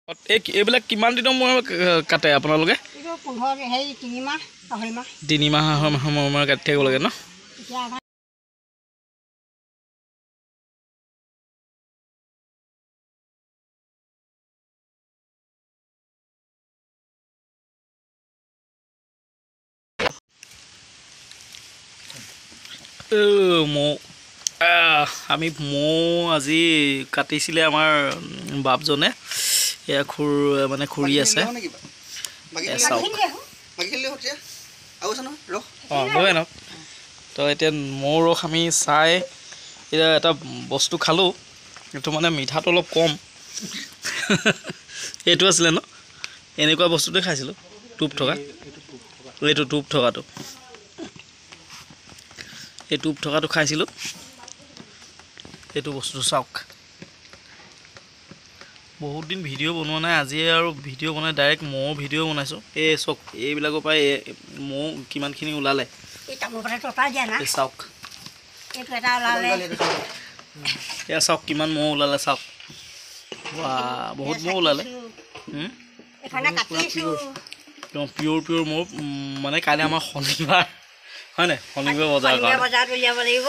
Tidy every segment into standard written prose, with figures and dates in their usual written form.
এইবিলাক কিমান দিনৰ মূৰত কাটে আপোনালোকে? এইটো 15 হেৰি 3 মাহ 4 মাহ 3 মাহৰ মূৰে কাটি থাকিব লাগে ন? আমি মৌ আজি কাটিছিলে আমাৰ বাপজনে। এয়া মানে খুৰী আছে। লৈ আনক। তো এতিয়া মৌ ৰস আমি চাই এতিয়া এটা বস্তু খালোঁ। এইটো মানে মিঠাটো অলপ কম। এইটো আছিলে ন? এনেকুৱা বস্তুটোৱে খাইছিলোঁ টোপ থকা। এইটো টোপ থকাটো। এই টোপ থকাটো খাইছিলোঁ। এইটো বস্তুটো চাওক। বহুত দিন ভিডিঅ' বনোৱা নাই, আজি আৰু ভিডিঅ' বনাই ডাইৰেক্ট মৌৰ ভিডিঅ' বনাইছোঁ। এই চাওক, এইবিলাকৰ পৰাই মৌ কিমানখিনি ওলালে চাওক। এয়া চাওক কিমান মৌ ওলালে চাওক। বহুত মৌ ওলালে। পিয়ৰ মৌ। মানে কাইলৈ আমাৰ শনিবাৰ হয় নাই? শনিবাৰ বজাৰত উলিয়াব লাগিব।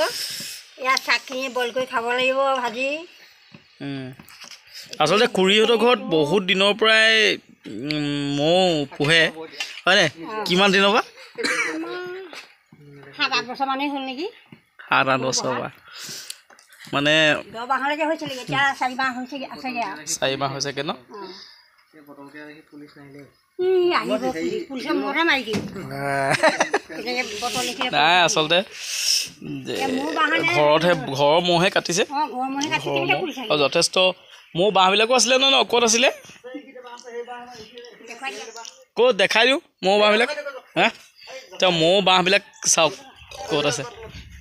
ইয়াত শাকখিনি বইল কৰি খাব লাগিব, ভাজি। আচলতে খুৰীহঁতৰ ঘৰত বহুত দিনৰ পৰাই মৌ পোহে হয়নে? কিমান দিনৰ পৰা? 7-8 বছৰ মানেই হ'ল নেকি? 7-8 বছৰ পৰা। মানে 10 মাহলৈকে হৈছিলে, এতিয়া 4 মাহ হৈছেগে, আছেগে আৰু 4 মাহ হৈছেগে ন? নাই আচলতে ঘৰৰ মৌহে কাটিছে। যথেষ্ট মৌ বাঁহবিলাকো আছিলে ন? ক'ত আছিলে? ক'ত দেখাই দিওঁ মৌ বাঁহবিলাক? হা? এতিয়া মৌ বাঁহবিলাক চাওক ক'ত আছে।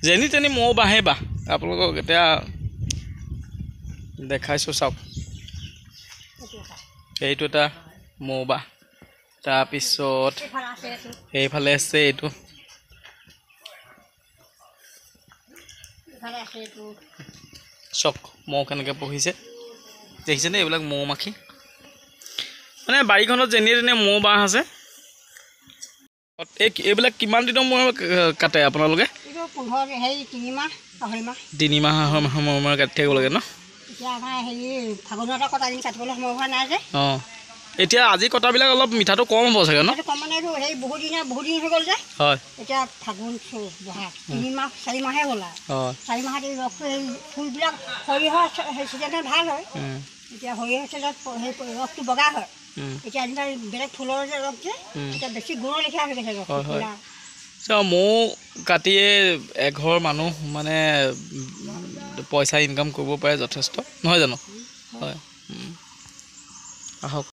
যেনি তেনি মৌ বাঁহেই বাঁহ। আপোনালোকক এতিয়া দেখাইছোঁ চাওক। এইটো এটা মৌ বাঁহ। তাৰপিছত সেইফালে আছে এইটো। চাওক মৌ কেনেকৈ বহিছে দেখিছেনে? এইবিলাক মৌ মাখি। মানে বাৰীখনত যেনিয়ে তেনিয়ে মৌ বাঁহ আছে। এইবিলাক কিমান দিনৰ মূৰত কাটে আপোনালোকে? 15 হেৰি 3 মাহ 4 মাহ 3 মাহৰ মূৰে কাটি থাকিব লাগে ন? এতিয়া আমাৰ হেৰি ফাগুনতে কটা দিন কাটিবলৈ সময় হোৱা নাই যে। এতিয়া আজি কটাবিলাক অলপ মিঠাটো কম হ'ব চাগে ন? কম মানে এইটো হেৰি বহুত দিন হৈ গ'ল যে। হয়। এতিয়া ফাগুন বহাগ 3 মাহ 4 মাহে হ'ল আৰু 4 মাহত এই ৰসটো এই ফুলবিলাক সৰিয়হৰ চিজনত ভাল হয়। এতিয়া সৰিয়হৰ চিজনত সেই ৰসটো বগা হয়। এতিয়া যেনিবা বেলেগ ফুলৰ যে ৰস যে এতিয়া বেছি গুড় লেখীয়া হৈ গৈছে ৰসটো। মৌ কাটিয়ে এঘৰ মানুহ মানে পইচা ইনকাম কৰিব পাৰে যথেষ্ট, নহয় জানো? হয়। আহক।